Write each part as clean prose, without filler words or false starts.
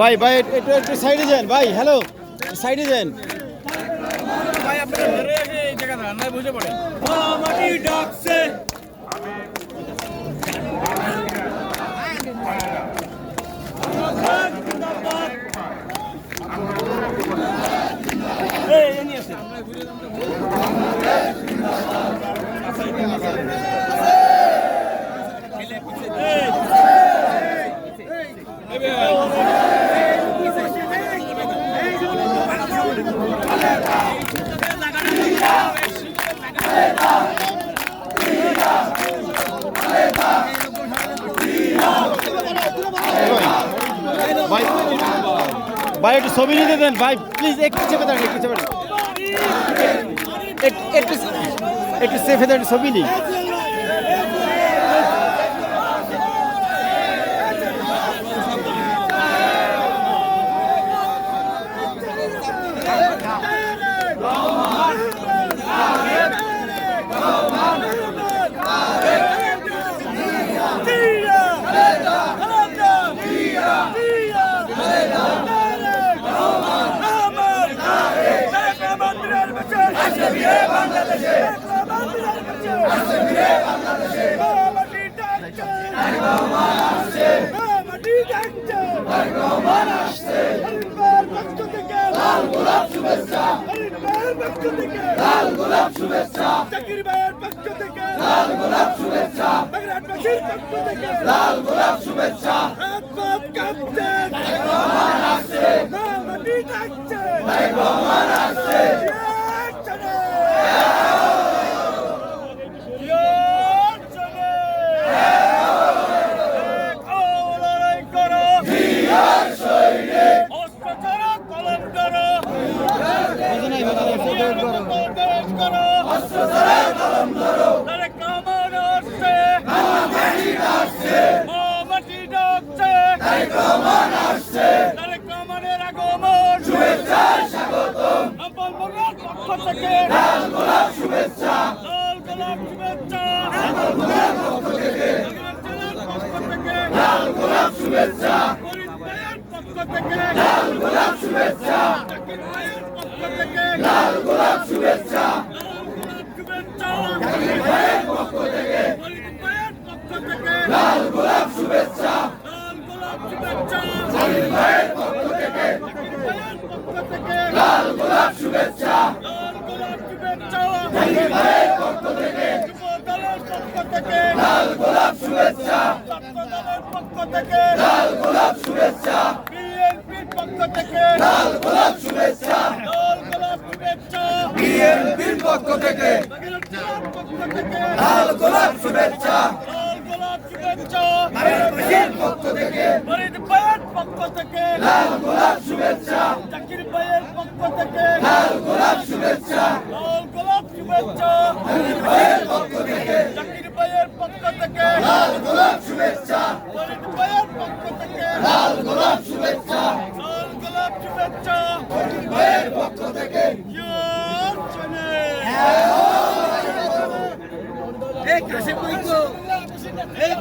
ভাই ভাই একটু একটু সাইডে যান ভাই। হ্যালো, সাইডে যান ভাই। আপনারা ধরে এই জায়গা দাঁড়ান না, বুঝে পড়ে মাটি ডাকছে। ভাই ভাই একটু ছবি নিতে দেন ভাই প্লিজ। একটু চেপে দাঁড়ান, একটু চেপে একটু একটু চেপে দাঁড়ান, ছবি নিই। লাল গোলাপ শুভেচ্ছা, জাকির ভাইয়ের পক্ষ থেকে লাল গোলাপ শুভেচ্ছা, বাগেরহাটবাসীর পক্ষ থেকে লাল গোলাপ শুভেচ্ছা। হাত পাত কাঁপছে, রহমান আসছে, মাটি ডাকছে, রহমান আসছে। লাল গোলাপ শুভেচ্ছা, লাল গোলাপ শুভেচ্ছা, লাল গোলাপ শুভেচ্ছা, লাল গোলাপ শুভেচ্ছা, লাল গোলাপ শুভেচ্ছা, লাল গোলাপ শুভেচ্ছা, ভাইয়ের পক্ষ থেকে লাল গোলাপ শুভেচ্ছা, ভাইয়ের পক্ষ থেকে লাল গোলাপ শুভেচ্ছা, লাল গোলাপ শুভেচ্ছা, বিএনপির পক্ষ থেকে লাল গোলাপ শুভেচ্ছা, বিএনপির পক্ষ থেকে লাল গোলাপ শুভেচ্ছা, বাগেরহাটবাসীর পক্ষ থেকে পক্ষ থেকে লাল গোলাপ শুভেচ্ছা, জাকির ভাইয়ের পক্ষ থেকে লাল গোলাপ শুভেচ্ছা, লাল গোলাপ শুভেচ্ছা, জাকির ভাইয়ের পক্ষ থেকে জাকির ভাইয়ের পক্ষ থেকে লাল গোলাপ শুভেচ্ছা, ভাইয়ের পক্ষ থেকে লাল গোলাপ শুভেচ্ছা, লাল গোলাপ শুভেচ্ছা, ভাইয়ের পক্ষ থেকে এই কাছে কইতো এই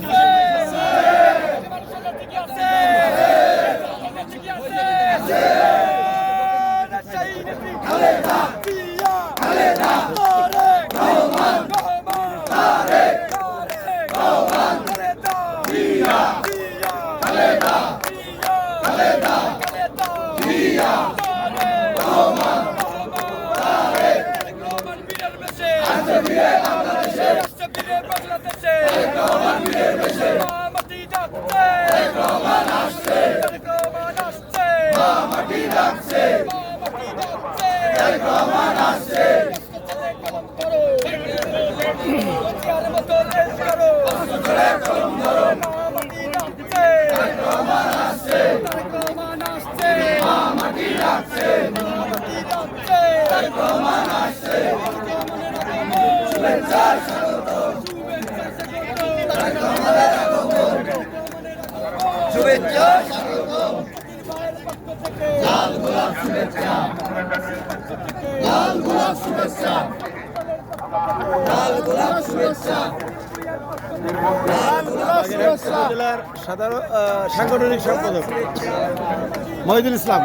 শুভেচ্ছা লাল গোলাপ শুভেচ্ছা লাল গোলাপ শুভেচ্ছা লাল গোলাপ জেলার সাধারণ সাংগঠনিক সম্পাদক মহিদুল ইসলাম।